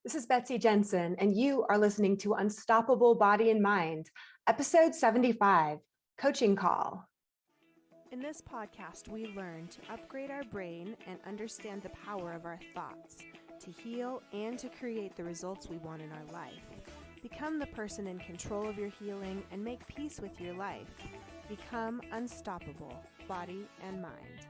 This is Betsy Jensen, and you are listening to Unstoppable Body and Mind, episode 75, Coaching Call. In this podcast, we learn to upgrade our brain and understand the power of our thoughts, to heal and to create the results we want in our life. Become the person in control of your healing and make peace with your life. Become unstoppable, body and mind.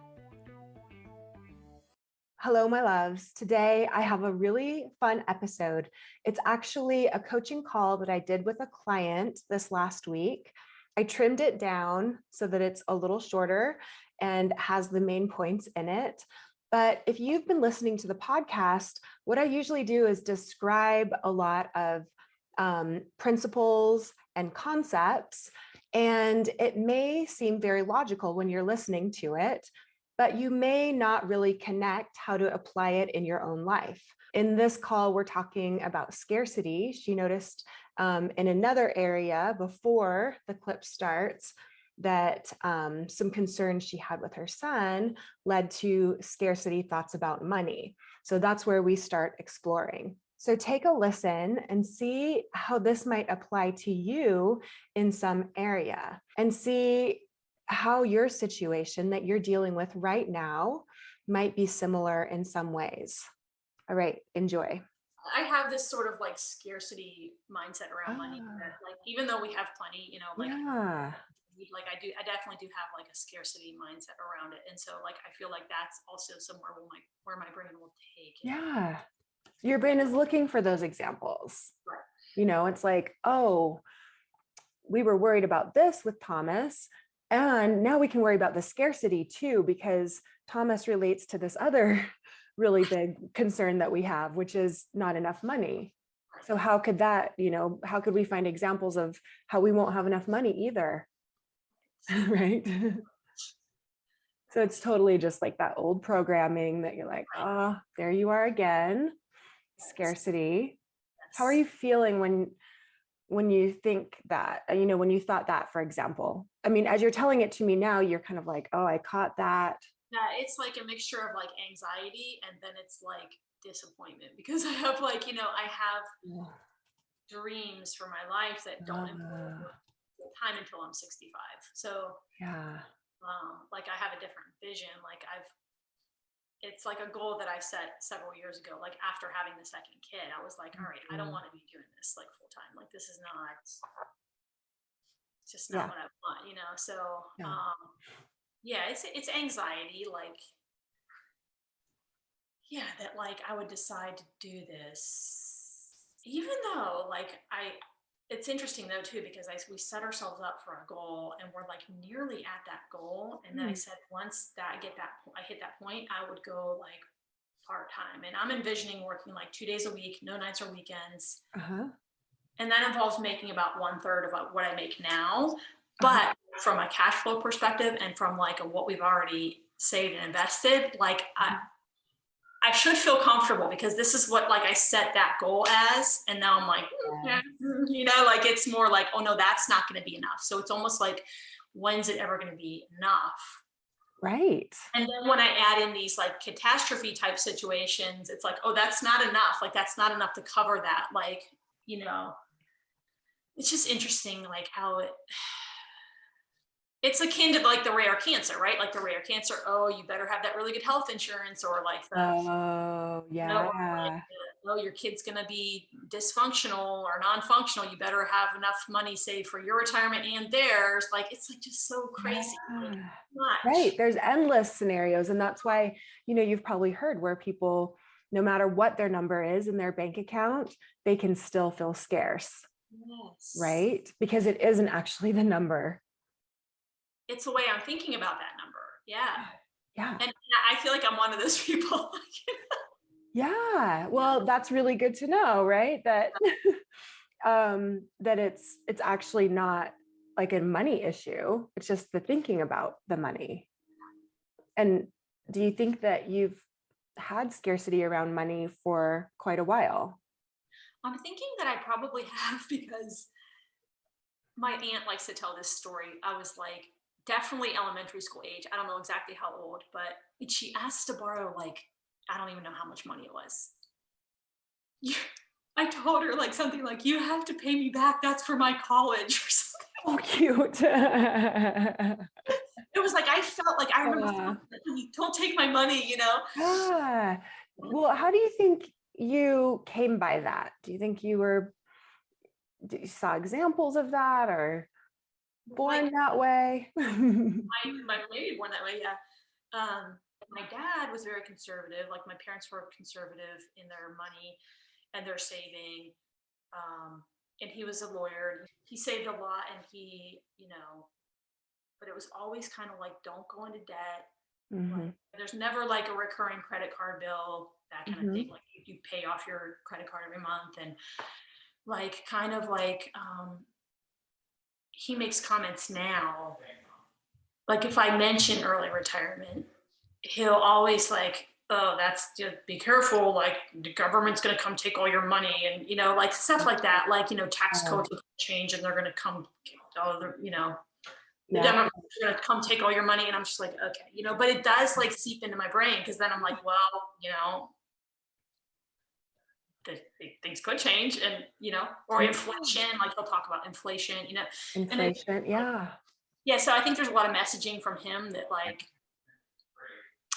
Hello, my loves. Today, I have a really fun episode. It's actually a coaching call that I did with a client this last week. I trimmed it down so that it's a little shorter and has the main points in it. But if you've been listening to the podcast, what I usually do is describe a lot of principles and concepts, and it may seem very logical when you're listening to it, but you may not really connect how to apply it in your own life. In this call, we're talking about scarcity. She noticed in another area before the clip starts that some concerns she had with her son led to scarcity thoughts about money. So that's where we start exploring. So take a listen and see how this might apply to you in some area, and see how your situation that you're dealing with right now might be similar in some ways. All right, enjoy. I have this sort of like scarcity mindset around money that, like, even though we have plenty, I definitely do have like a scarcity mindset around it. And so like, I feel like that's also somewhere where my brain will take it. Yeah. Your brain is looking for those examples. Right. You know, it's like, oh, we were worried about this with Thomas, and now we can worry about the scarcity too, because Thomas relates to this other really big concern that we have, which is not enough money. So how could that, how could we find examples of how we won't have enough money either? Right? So it's totally just like that old programming that you're like, oh, there you are again. Scarcity. How are you feeling when you think that, when you thought that, for example? I mean, as you're telling it to me now, you're kind of like, oh, I caught that. Yeah, it's like a mixture of like anxiety and then it's like disappointment, because I have like, I have dreams for my life that don't involve time until I'm 65. So yeah, like I have a different vision. It's like a goal that I set several years ago. Like after having the second kid, I was like, all right, I don't want to be doing this like full time. Like this is not, it's just not what I want, So, it's anxiety. Like, that like I would decide to do this, even though like it's interesting though too, because we set ourselves up for a goal and we're like nearly at that goal. And then I said, once I hit that point, I would go like part-time, and I'm envisioning working like 2 days a week, no nights or weekends. And that involves making about 1/3 of what I make now. But from a cash flow perspective and from like what we've already saved and invested, like I should feel comfortable, because this is what like I set that goal as. And now I'm like, like it's more like, oh no, that's not going to be enough. So it's almost like, when's it ever going to be enough? Right. And then when I add in these like catastrophe type situations, it's like, oh, that's not enough. Like that's not enough to cover that. Like, it's just interesting, like how it's akin to like the rare cancer, right? Like the rare cancer, oh, you better have that really good health insurance, or like your kid's going to be dysfunctional or non-functional. You better have enough money saved for your retirement and theirs. Like, it's like just so crazy. Right. There's endless scenarios. And that's why, you've probably heard where people, no matter what their number is in their bank account, they can still feel scarce. Yes. Right? Because it isn't actually the number. It's the way I'm thinking about that number. Yeah. Yeah. And I feel like I'm one of those people. Yeah. Well, that's really good to know, right? That that it's actually not like a money issue. It's just the thinking about the money. And do you think that you've had scarcity around money for quite a while? I'm thinking that I probably have, because my aunt likes to tell this story. I was like, definitely elementary school age. I don't know exactly how old, but she asked to borrow like, I don't even know how much money it was. told her like something like, you have to pay me back. That's for my college or something. Oh, cute. It was like, I felt like, I remember Uh, feeling like, don't take my money, you know? yeah. Well, how do you think you came by that? Do you think you saw examples of that or born Like that way? my maybe born that way, yeah. My dad was very conservative. Like my parents were conservative in their money and their saving. And he was a lawyer and he saved a lot and but it was always kind of like, don't go into debt. Like Hmm. there's never like a recurring credit card bill, that kind of thing. Hmm. Like you pay off your credit card every month and like kind of like he makes comments now. Like if I mention early retirement, he'll always like, oh, that's just be careful. Like the government's going to come take all your money and, like stuff like that. Like, tax Oh, codes will change and they're going to come, the yeah. Democrats are going to come take all your money. And I'm just like, okay, but it does like seep into my brain. Cause then I'm like, well, things could change and, or Yeah. inflation, like he'll talk about inflation, and it, Inflation. Yeah. yeah. So I think there's a lot of messaging from him that like,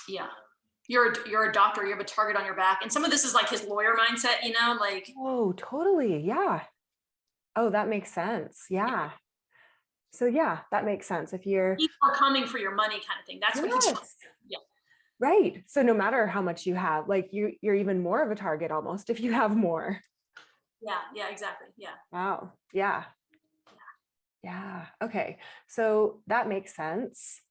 yeah, you're a doctor, you have a target on your back. And some of this is like his lawyer mindset, like Oh, totally. Yeah. Oh, that makes sense. Yeah. So yeah, that makes sense. If you're, people are coming for your money kind of thing. That's what he's, yes, yeah. right. So no matter how much you have, like you're even more of a target almost if you have more. Yeah, yeah, exactly. Yeah. Wow. Yeah. Yeah. Okay. So that makes sense.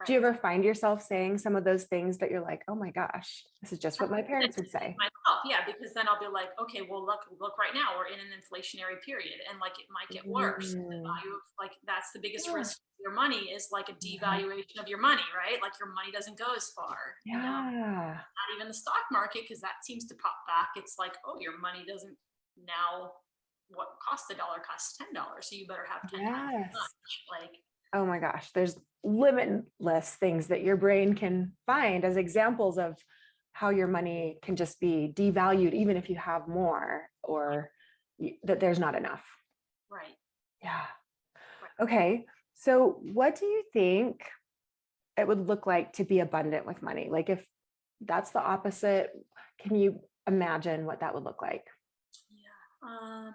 Do you Right. ever find yourself saying some of those things that you're like, oh my gosh, this is just what my parents would say? Myself, yeah, because then I'll be like, okay, well, look, right now we're in an inflationary period, and like it might get worse. The Mm, value of like that's the biggest yeah. risk of your money is like a Yeah. devaluation of your money, right? Like your money doesn't go as far. Yeah. Not even the stock market because that seems to pop back. It's like, oh, your money doesn't now. What costs $1 costs $10, so you better have 10 times as Yes. much. Like, Oh my gosh, there's limitless things that your brain can find as examples of how your money can just be devalued, even if you have more or that there's not enough. right, Yeah. right. Okay. So, what do you think it would look like to be abundant with money? Like, if that's the opposite, can you imagine what that would look like? Yeah.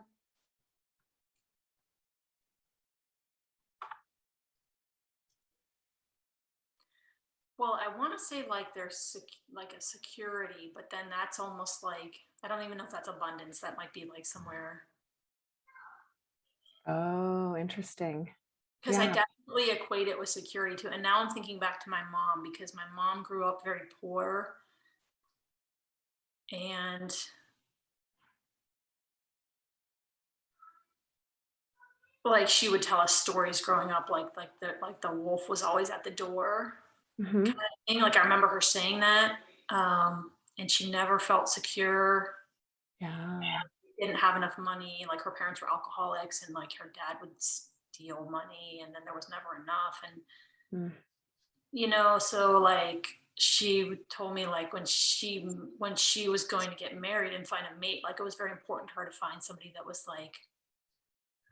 Well, I want to say like there's like a security, but then that's almost like I don't even know if that's abundance. That might be like somewhere Oh, interesting. because I Yeah. definitely equate it with security too. And now I'm thinking back to my mom because my mom grew up very poor and like she would tell us stories growing up like the wolf was always at the door kind Hmm. of thing. Like I remember her saying that. And she never felt secure. Yeah. Didn't have enough money. Like her parents were alcoholics, and like her dad would steal money, and then there was never enough. And Mm. so like she told me like when she was going to get married and find a mate, like it was very important to her to find somebody that was like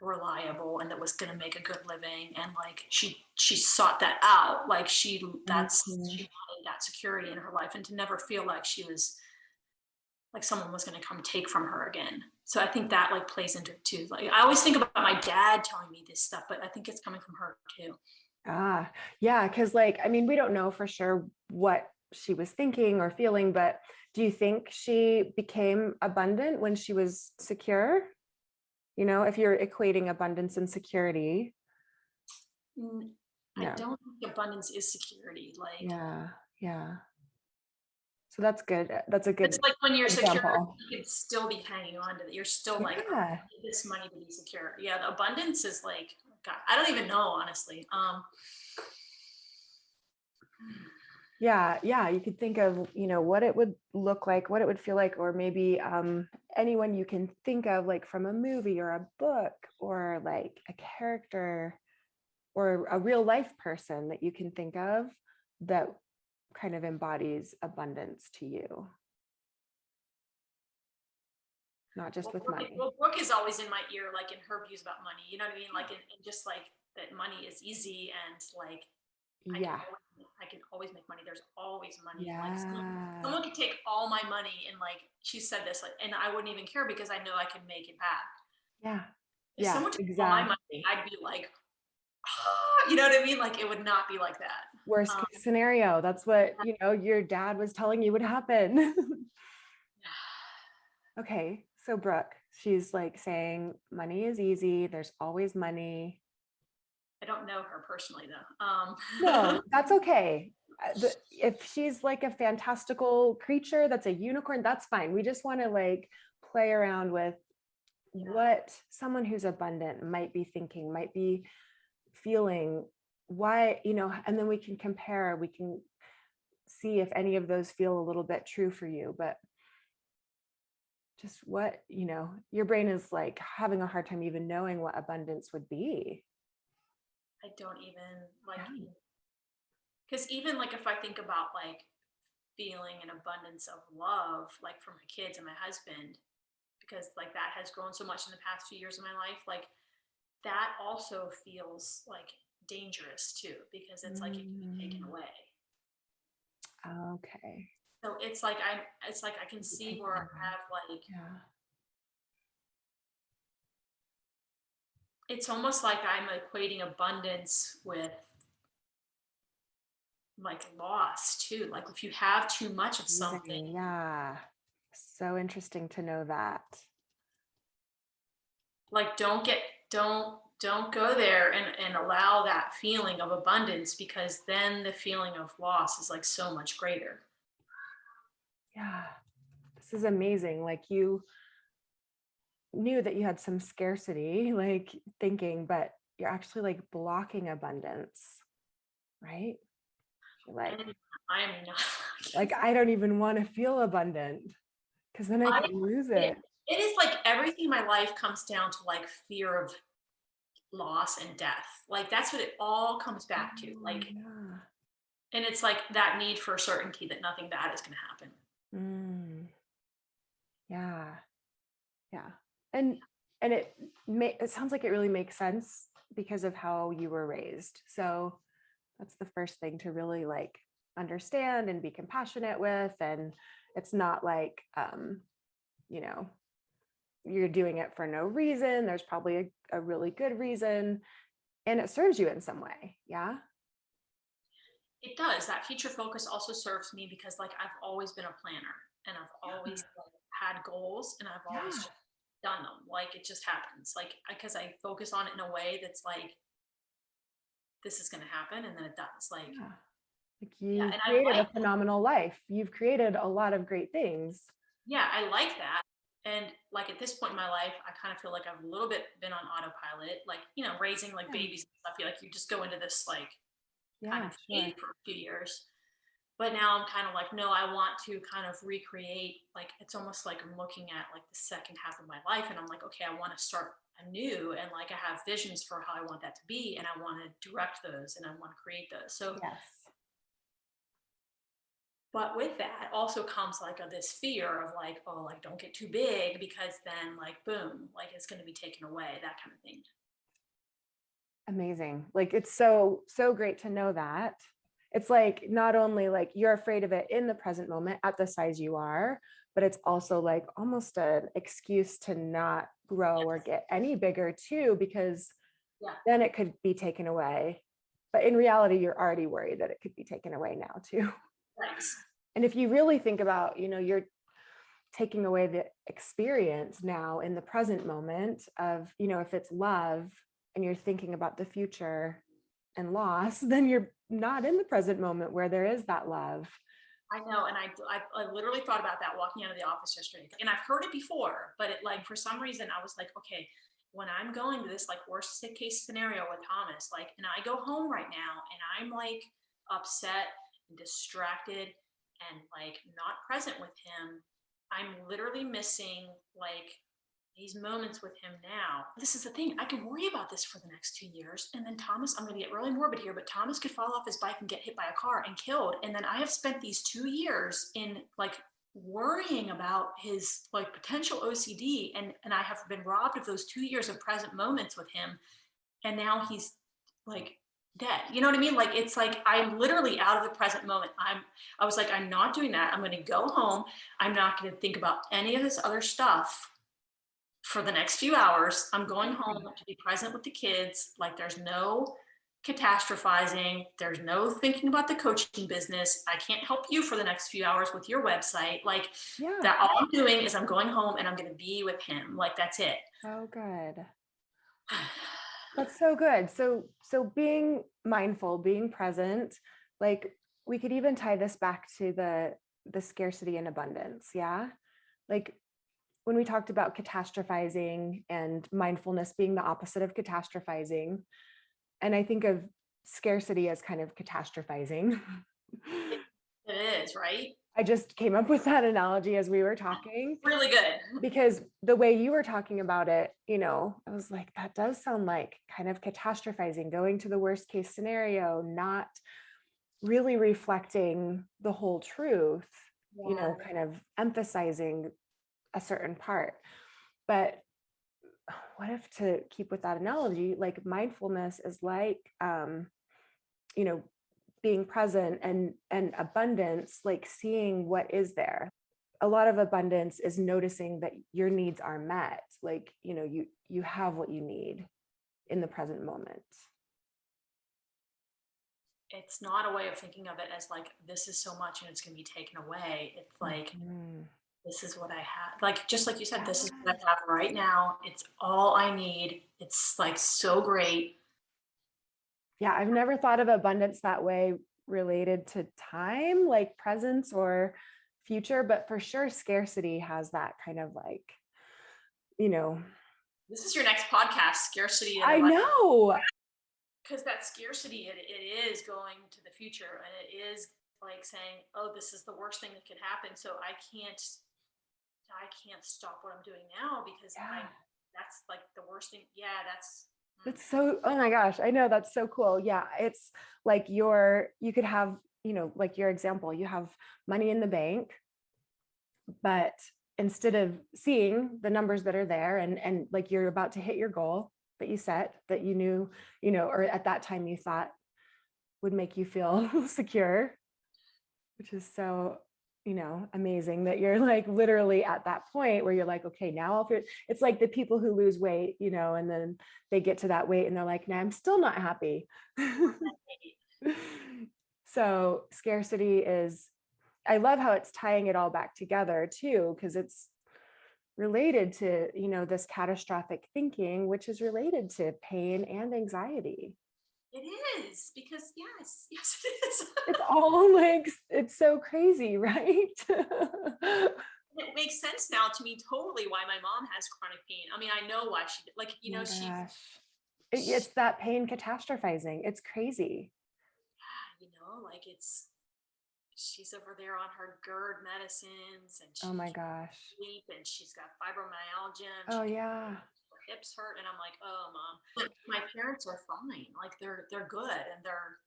reliable and that was going to make a good living, and like she sought that out. Like she Mhm. wanted that security in her life and to never feel like she was like someone was going to come take from her again. So I think that like plays into it too. Like I always think about my dad telling me this stuff, but I think it's coming from her too. Ah, yeah, because like, I mean, we don't know for sure what she was thinking or feeling, but do you think she became abundant when she was secure? You know, if you're equating abundance and security, I no. don't think abundance is security. Like Yeah, yeah. So that's good. That's a it's good like when you're secure, example. you can still be hanging on to it. You're still like, oh, Yeah. I need this money to be secure. Yeah, the abundance is like, God, I don't even know honestly. Yeah, yeah, you could think of, what it would look like, what it would feel like, or maybe anyone you can think of, like from a movie or a book or like a character or a real life person that you can think of that kind of embodies abundance to you. not just with Brooke, money. well, Brooke is always in my ear, like in her views about money. You know what I mean? Like, and just like that money is easy and like Yeah. I can always make money. There's always money. Like Yeah. someone could take all my money and like she said this, like, and I wouldn't even care because I know I can make it back. Yeah. If Yeah, someone took all my money, exactly. I'd be like, ah, you know what I mean? Like it would not be like that. Worst Um, case scenario. That's what, your dad was telling you would happen. Okay. So Brooke, she's like saying money is easy. There's always money. I don't know her personally though. No, that's okay. If she's like a fantastical creature that's a unicorn, that's fine. We just want to like play around with yeah. what someone who's abundant might be thinking, might be feeling, why, and then we can compare, we can see if any of those feel a little bit true for you. But just what, your brain is like having a hard time even knowing what abundance would be. I don't even like, Yeah. because even like if I think about like feeling an abundance of love, like for my kids and my husband, because like that has grown so much in the past few years of my life, like that also feels like dangerous too, because it's like it can be taken Mm, away. okay. So it's like I can see Taken where I away. have like, Yeah. it's almost like I'm equating abundance with like loss too. Like if you have too much of something, Amazing. Yeah. So interesting to know that. like don't go there and allow that feeling of abundance, because then the feeling of loss is like so much greater. Yeah. This is amazing. Like you knew that you had some scarcity, like thinking, but you're actually like blocking abundance, right? You're And I am not. like, I don't even want to feel abundant because then I I could lose it, it. it is like everything in my life comes down to like fear of loss and death. Like that's what it all comes back to. Oh, Like, yeah. and it's like that need for certainty that nothing bad is going to happen. Mm, yeah. Yeah. And it sounds like it really makes sense because of how you were raised. So that's the first thing to really like understand and be compassionate with. And it's not like you know, you're doing it for no reason. There's probably a really good reason and it serves you in some way. Yeah. It does. That future focus also serves me because like I've always been a planner and I've always like, had goals and I've always Yeah. just done them. Like it just happens. Like because I focus on it in a way that's like this is going to happen and then it does. Like Yeah. Like yeah, you've and I created like a phenomenal life. You've created a lot of great things. yeah, I like that. And like at this point in my life, I kind of feel like I've a little bit been on autopilot, like, you know, raising like Yeah. babies and stuff. You like you just go into this like kind Yeah, of sure. state for a few years. But now I'm kind of like, no, I want to kind of recreate, like it's almost like I'm looking at like the second half of my life and I'm like, okay, I want to start anew and like I have visions for how I want that to be and I want to direct those and I want to create those. So Yes. but with that also comes like this fear of like, oh, like don't get too big because then like boom, like it's going to be taken away, that kind of thing. Amazing. Like it's so great to know that. It's like not only like you're afraid of it in the present moment at the size you are, but it's also like almost an excuse to not grow or Yes. get any bigger too, because Yeah. then it could be taken away. But in reality, you're already worried that it could be taken away now too. Right. And if you really think about, you're taking away the experience now in the present moment of, if it's love and you're thinking about the future and loss, then you're not in the present moment where there is that love. I know. And I literally thought about that walking out of the office yesterday. And I've heard it before, but it like for some reason I was like, okay, when I'm going to this like worst case scenario with Thomas, like, and I go home right now and I'm like upset and distracted and like not present with him, I'm literally missing like these moments with him now. This is the thing. I could worry about this for the next 2 years. And then Thomas, I'm going to get really morbid here, but Thomas could fall off his bike and get hit by a car and killed. And then I have spent these 2 years in like worrying about his like potential OCD, and I have been robbed of those 2 years of present moments with him, and now he's like dead. You know what I mean? Like it's like I'm literally out of the present moment. I was like, I'm not doing that. I'm going to go home. I'm not going to think about any of this other stuff for the next few hours. I'm going home to be present with the kids. Like there's no catastrophizing. There's no thinking about the coaching business. I can't help you for the next few hours with your website. Like Yeah. that, all I'm doing is I'm going home and I'm going to be with him. Like that's it. So good. That's so good. So being mindful, being present, like we could even tie this back to the scarcity and abundance. Yeah. Like when we talked about catastrophizing and mindfulness being the opposite of catastrophizing, and I think of scarcity as kind of catastrophizing. It is, right? I just came up with that analogy as we were talking. Really good. Because the way you were talking about it, I was like, that does sound like kind of catastrophizing, going to the worst case scenario, not really reflecting the whole truth, kind of emphasizing a certain part. But what if, to keep with that analogy, like mindfulness is like, being present and abundance, like seeing what is there. A lot of abundance is noticing that your needs are met, like you have what you need in the present moment. It's not a way of thinking of it as like this is so much and it's going to be taken away. It's like this is what I have. Like just like you said, this is what I have right now. It's all I need. It's like so great. Yeah, I've never thought of abundance that way, related to time, like presence or future, but for sure scarcity has that kind of like, This is your next podcast, scarcity. I know. Because that scarcity, it is going to the future, and it is like saying, oh, this is the worst thing that could happen. So I can't stop what I'm doing now because that's like the worst thing. Yeah, that's so, oh my gosh, I know, that's so cool. Yeah, it's like you could have, like your example, you have money in the bank, but instead of seeing the numbers that are there and like you're about to hit your goal that you set, that you knew, or at that time you thought would make you feel secure, which is so, amazing that you're like literally at that point where you're like, okay, now I'll feel. It's like the people who lose weight, and then they get to that weight and they're like, nah, I'm still not happy. So scarcity is, I love how it's tying it all back together too, because it's related to, this catastrophic thinking, which is related to pain and anxiety. It is, because yes, it is. It's all like, it's so crazy, right? It makes sense now to me totally why my mom has chronic pain. I mean, I know why she like, it's that pain catastrophizing. It's crazy. Like she's over there on her GERD medicines and oh my gosh, sleep, and she's got fibromyalgia. Oh yeah. Her hips hurt, and I'm like, oh mom. But my parents are fine. Like they're good, and they're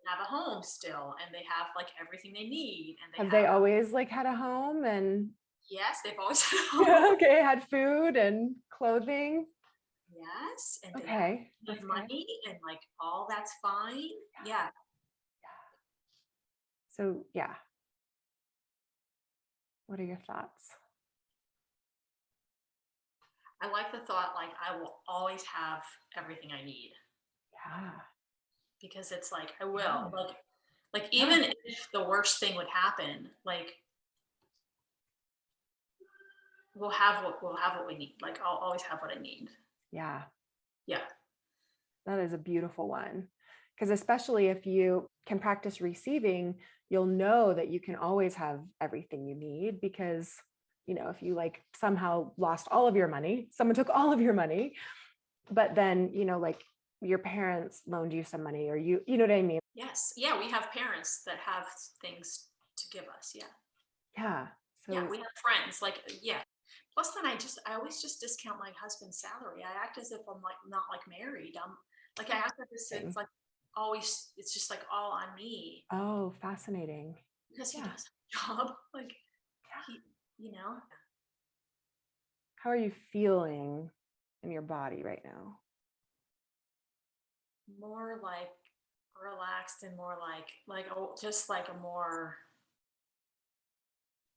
have a home still, and they have like everything they need. And have they always like had a home? And yes, they've always had a home. Okay, had food and clothing. Yes, and okay, they have money and like all that's fine. Yeah. So yeah, what are your thoughts? I like the thought, like I will always have everything I need. Yeah. Because it's like I will. Like even if the worst thing would happen, like we'll have what we need. Like I'll always have what I need. Yeah. Yeah. That is a beautiful one. Because especially if you can practice receiving, you'll know that you can always have everything you need, because if you like somehow lost all of your money, someone took all of your money, but then like your parents loaned you some money, or you know what I mean? Yes. Yeah, we have parents that have things to give us. Yeah. Yeah. So yeah, we have friends. Like, yeah. Plus then I always just discount my husband's salary. I act as if I'm like not like married. I'm like, I act like this. It's like always, it's just like all on me. Oh, fascinating. Because he does job. Like, he, you know, How are you feeling in your body right now? more like relaxed and more like oh, just like a more.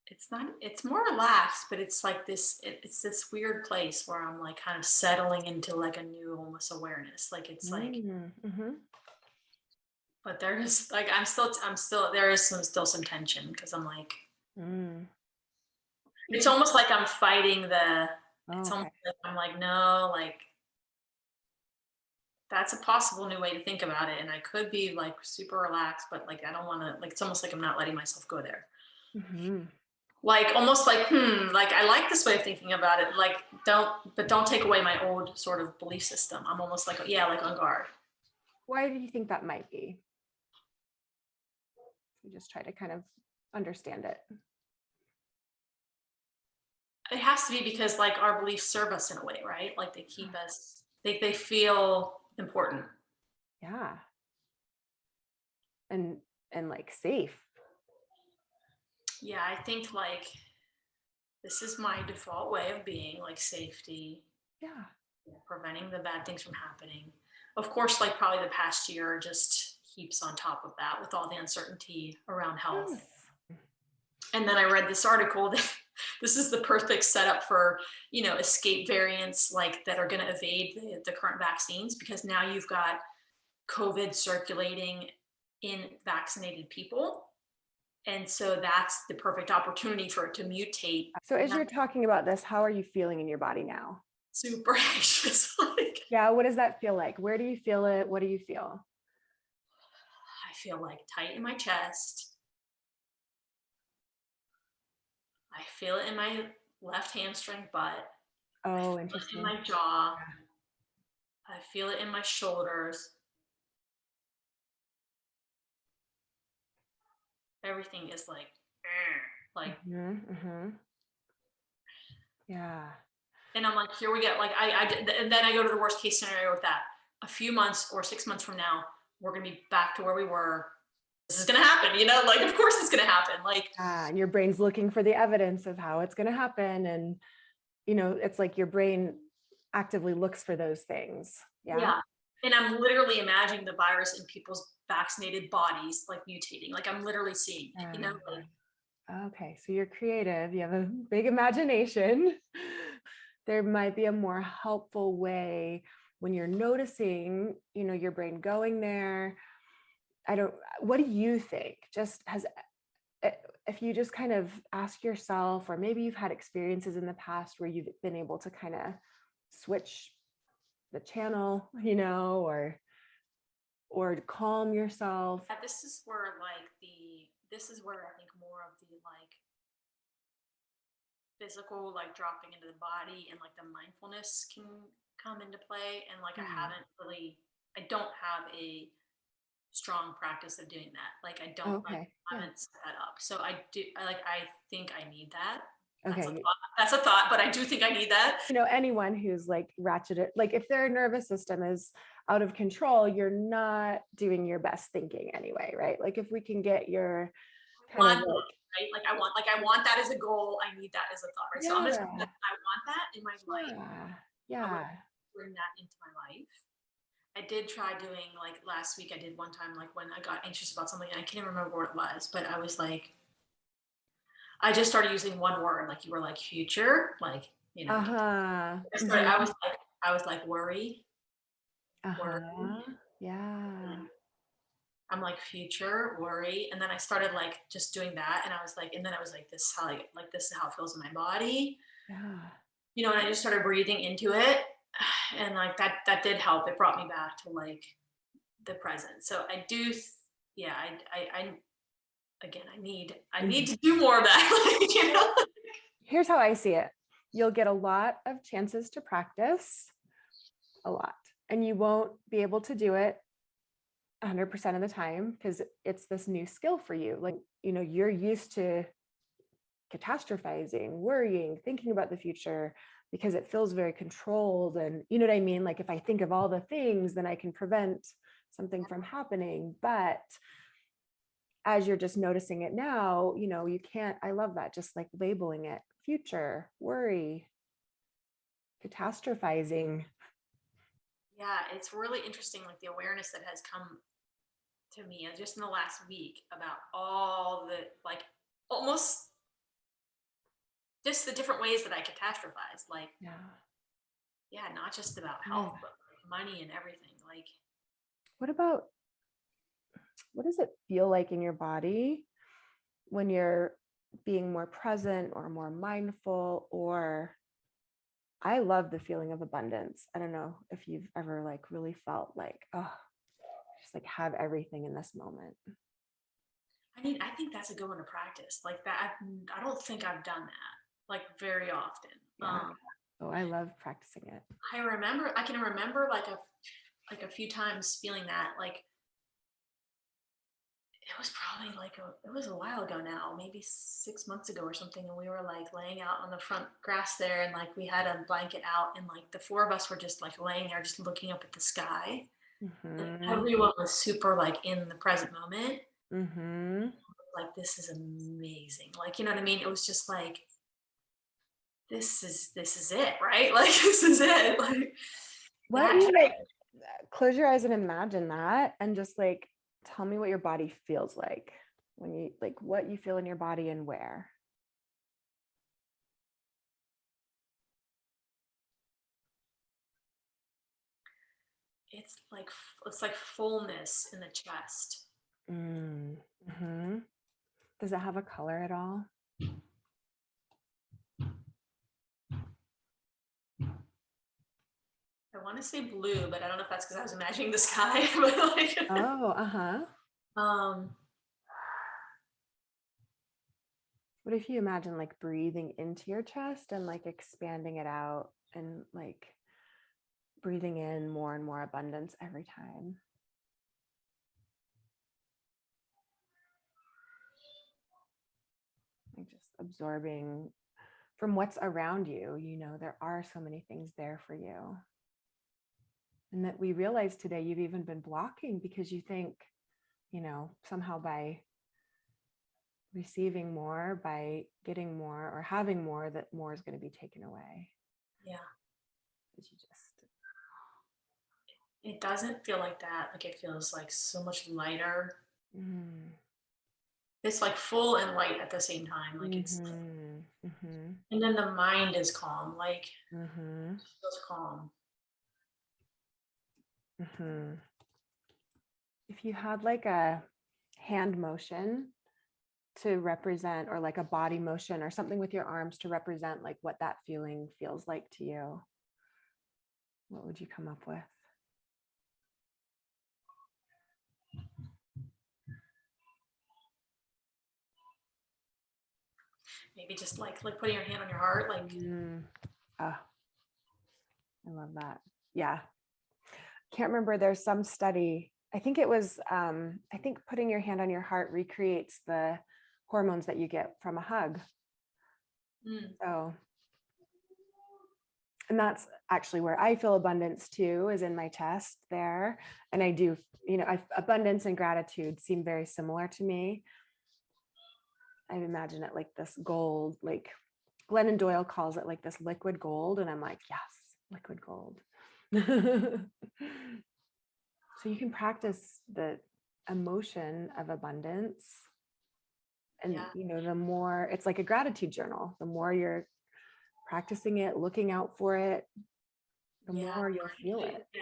It's not. It's more relaxed, but it's like this. It's this weird place where I'm like kind of settling into like a new almost awareness. Like it's like, Mm-hmm. but there is like I'm still there is still some tension because I'm like Mm. it's almost like I'm fighting the. Oh, It's okay. almost like I'm like no, like that's a possible new way to think about it, and I could be like super relaxed, but like I don't want to. Like it's almost like I'm not letting myself go there. Mm-hmm. Like almost like like I like this way of thinking about it. Like don't take away my old sort of belief system. I'm almost like yeah, like on guard. Why do you think that might be? We just try to kind of understand it. It has to be because like our beliefs serve us in a way, right? Like they keep us. They feel important. Yeah. And like safe. Yeah, I think like this is my default way of being, like safety, Yeah. preventing the bad things from happening. Of course, like probably the past year just heaps on top of that with all the uncertainty around health. Yes. And then I read this article that this is the perfect setup for, escape variants like that are going to evade the current vaccines because now you've got COVID circulating in vaccinated people. And so that's the perfect opportunity for it to mutate. So as And you're I'm talking about this, how are you feeling in your body now? super anxious. Like Yeah. What does that feel like? Where do you feel it? What do you feel? I feel like tight in my chest. I feel it in my left hamstring butt. I Oh, feel it in interesting. my jaw. I feel it in my shoulders. Everything is like, Mm-hmm. Yeah. and I'm like, here we go. Like and then I go to the worst case scenario with that. A few months or 6 months from now, we're gonna be back to where we were. This is gonna happen, like of course it's gonna happen. Like And your brain's looking for the evidence of how it's going to happen. And, it's like your brain actively looks for those things. Yeah. yeah. And I'm literally imagining the virus in people's vaccinated bodies like mutating. Like I'm literally seeing it, like Okay. So you're creative. You have a big imagination. There might be a more helpful way when you're noticing, your brain going there. What do you think? If you just kind of ask yourself, or maybe you've had experiences in the past where you've been able to kind of switch the channel, or calm yourself. this is where I think more of the like physical like dropping into the body and like the mindfulness can come into play. And like I don't have a strong practice of doing that. Like I don't like Okay. Yeah. haven't set that up. So I think I need that. Okay. That's a thought, but I do think I need that. Anyone who's like ratcheted, like if their nervous system is out of control, you're not doing your best thinking anyway, right? Like if we can get your kind of like, right? Like I want that as a goal. I need that as a thought, right? So I'm just I want that in my life. I would Yeah. bring that into my life. I did try doing like last week. I did one time like when I got anxious about something and I can't remember what it was, but I was like, I just started using one word, like you were like future, like Uh-huh. I was like worry, Uh-huh. worry. Yeah. I'm like future worry, and then I started like just doing that, and I was like, and then I was like, this is how this is how it feels in my body, Yeah. and I just started breathing into it, and like that did help. It brought me back to like the present. So I do, yeah, I again, I need to do more of that. Here's how I see it. You'll get a lot of chances to practice, a lot, and you won't be able to do it 100% of the time because it's this new skill for you. Like, you're used to catastrophizing, worrying, thinking about the future because it feels very controlled. And you know what I mean? Like if I think of all the things, then I can prevent something from happening. But as you're just noticing it now, you can't, I love that, just like labeling it future, worry, catastrophizing. Yeah, it's really interesting, like the awareness that has come to me just in the last week about all the like almost just the different ways that I catastrophize. Like, Yeah. yeah, not just about Yeah. health, but like money and everything. Like, What does it feel like in your body when you're being more present or more mindful? Or I love the feeling of abundance. I don't know if you've ever like really felt like, oh, just like have everything in this moment. I mean, I think that's a good one to practice. Like that, I don't think I've done that like very often. Yeah. Oh, I love practicing it. I can remember like a few times feeling that. Like it was probably it was a while ago now, maybe 6 months ago or something, and we were like laying out on the front grass there, and like we had a blanket out, and like the four of us were just like laying there, just looking up at the sky, and Mm-hmm. everyone was super like in the present moment. Mm-hmm. Like this is amazing. Like you know what I mean? It was just like this is it, right? Like this is it. Like What that. you like, close your eyes and imagine that, and just like tell me what your body feels like when you like what you feel in your body and where. It's like fullness in the chest. Mm-hmm. Does it have a color at all? I want to say blue, but I don't know if that's because I was imagining the sky. But like, Oh, uh-huh. um, What if you imagine like breathing into your chest and like expanding it out and like breathing in more and more abundance every time? Like just absorbing from what's around you. There are so many things there for you. And that we realize today you've even been blocking because you think, somehow by receiving more, by getting more or having more, that more is going to be taken away. yeah, Because you just, it doesn't feel like that. Like it feels like so much lighter. mm, It's like full and light at the same time. Like it's, mm-hmm, mm-hmm, and then the mind is calm. Like mm-hmm, it feels calm. mm-hmm. If you had like a hand motion to represent, or like a body motion or something with your arms to represent like what that feeling feels like to you, what would you come up with? Maybe just like putting your hand on your heart. Like Ah, I love that. Yeah. Can't remember. There's some study. I think it was, I think putting your hand on your heart recreates the hormones that you get from a hug. So, and that's actually where I feel abundance too, is in my chest there. And I do, abundance and gratitude seem very similar to me. I imagine it like this gold, like Glennon Doyle calls it like this liquid gold. And I'm like, yes, liquid gold. So you can practice the emotion of abundance. And, yeah, the more it's like a gratitude journal, the more you're practicing it, looking out for it, the yeah, more you'll feel it. yeah.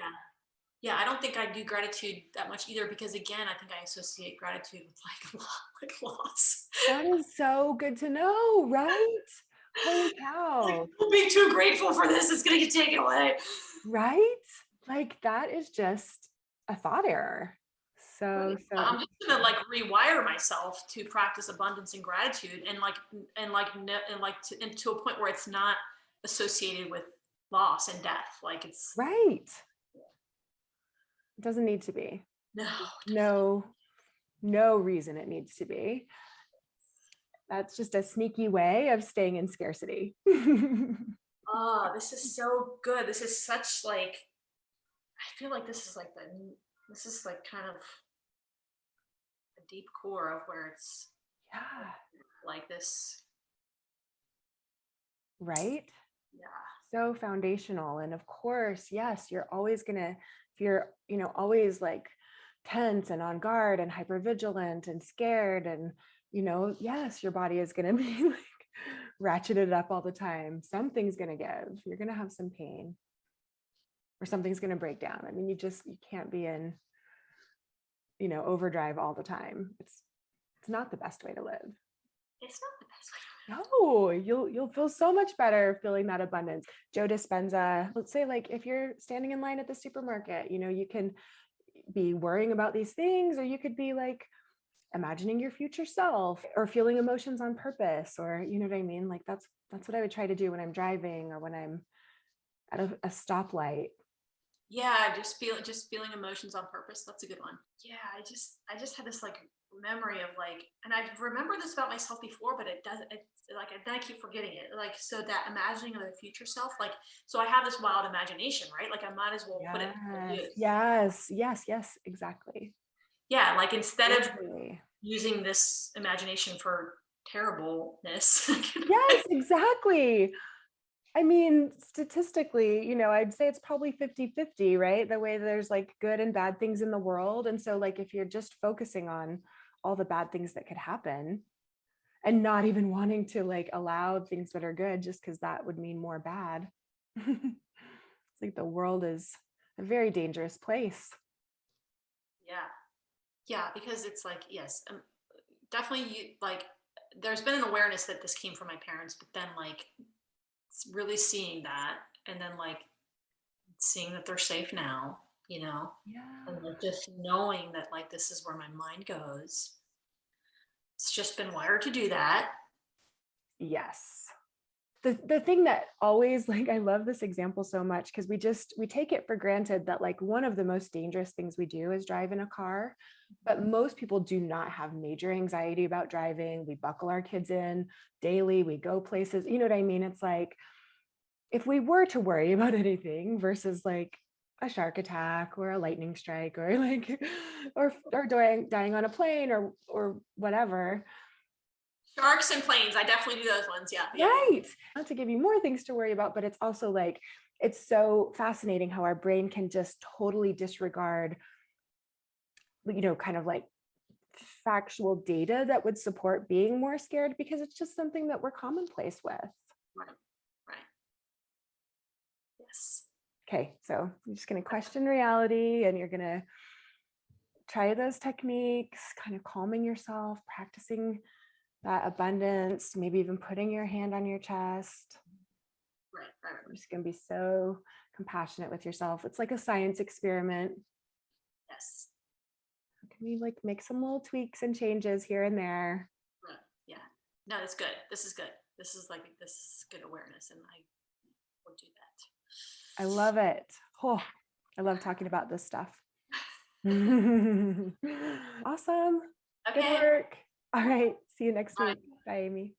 Yeah, I don't think I do gratitude that much either because again, I think I associate gratitude with like loss. That is so good to know, right? Holy Like cow. don't be too grateful for this, it's gonna get taken away. Right? Like that is just a thought error. Right. So I'm just gonna like rewire myself to practice abundance and gratitude and to a point where it's not associated with loss and death. Like it's right. It doesn't need to be. no. No reason it needs to be. That's just a sneaky way of staying in scarcity. Oh, this is so good. This is such like I feel like this is like kind of a deep core of where it's Yeah. like this. Right? Yeah. So foundational. And of course, yes, you're always gonna, if you're, always like tense and on guard and hypervigilant and scared and, yes, your body is gonna be like ratcheted up all the time. Something's gonna give. You're gonna have some pain or something's gonna break down. I mean, you can't be in, overdrive all the time. It's not the best way to live. It's not the best way. No, you'll feel so much better feeling that abundance. Joe Dispenza, let's say like if you're standing in line at the supermarket, you can be worrying about these things, or you could be like imagining your future self or feeling emotions on purpose, or you know what I mean? Like that's what I would try to do when I'm driving or when I'm at a stoplight. Yeah, just feeling emotions on purpose. That's a good one. Yeah, I just had this like memory of like, and I remember this about myself before, but it's like then I keep forgetting it. Like, so that imagining of the future self, like, so I have this wild imagination, right? Like I might as well put it to use. Yes, exactly. Yeah, like instead of Exactly. using this imagination for terribleness. Yes, exactly. I mean, statistically, I'd say it's probably 50-50, right? The way there's like good and bad things in the world. And so, like, if you're just focusing on all the bad things that could happen and not even wanting to like allow things that are good just because that would mean more bad, it's like the world is a very dangerous place. Yeah. Yeah, because it's like, yes, definitely you like, there's been an awareness that this came from my parents, but then like really seeing that, and then like seeing that they're safe now, and Yeah. like just knowing that like this is where my mind goes. It's just been wired to do that. Yes. The thing that always like I love this example so much because we take it for granted that like one of the most dangerous things we do is drive in a car, but most people do not have major anxiety about driving. We buckle our kids in daily, we go places, you know what I mean? It's like if we were to worry about anything versus like a shark attack or a lightning strike or like or dying on a plane or whatever. Sharks and planes, I definitely do those ones. Yeah, yeah. Right. Not to give you more things to worry about, but it's also like, it's so fascinating how our brain can just totally disregard, kind of like factual data that would support being more scared because it's just something that we're commonplace with. Right, right. Yes. Okay, so you're just going to question reality and you're going to try those techniques, kind of calming yourself, practicing that abundance, maybe even putting your hand on your chest. Right, right, You're right. just going to be so compassionate with yourself. It's like a science experiment. Yes. Can we like make some little tweaks and changes here and there? Right. Yeah. No, that's good. This is good. This is good awareness, and I will do that. I love it. Oh, I love talking about this stuff. Awesome. Good Okay. work. All right. See you next week. Bye, Amy.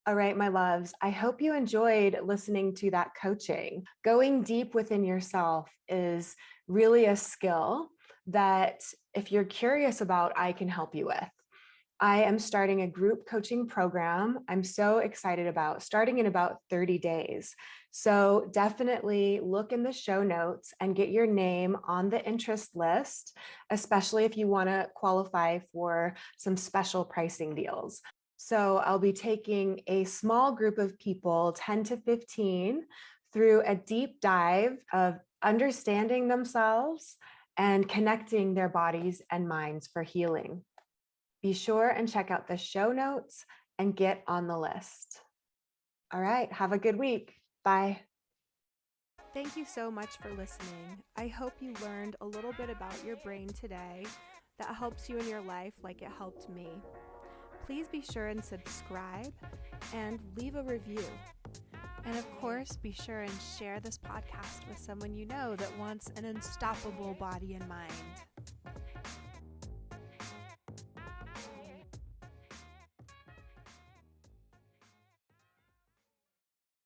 All right, my loves. I hope you enjoyed listening to that coaching. Going deep within yourself is really a skill that if you're curious about, I can help you with. I am starting a group coaching program. I'm so excited about starting in about 30 days. So definitely look in the show notes and get your name on the interest list, especially if you want to qualify for some special pricing deals. So I'll be taking a small group of people, 10 to 15, through a deep dive of understanding themselves and connecting their bodies and minds for healing. Be sure and check out the show notes and get on the list. All right, have a good week. Bye. Thank you so much for listening. I hope you learned a little bit about your brain today that helps you in your life like it helped me. Please be sure and subscribe and leave a review. And of course, be sure and share this podcast with someone you know that wants an unstoppable body and mind.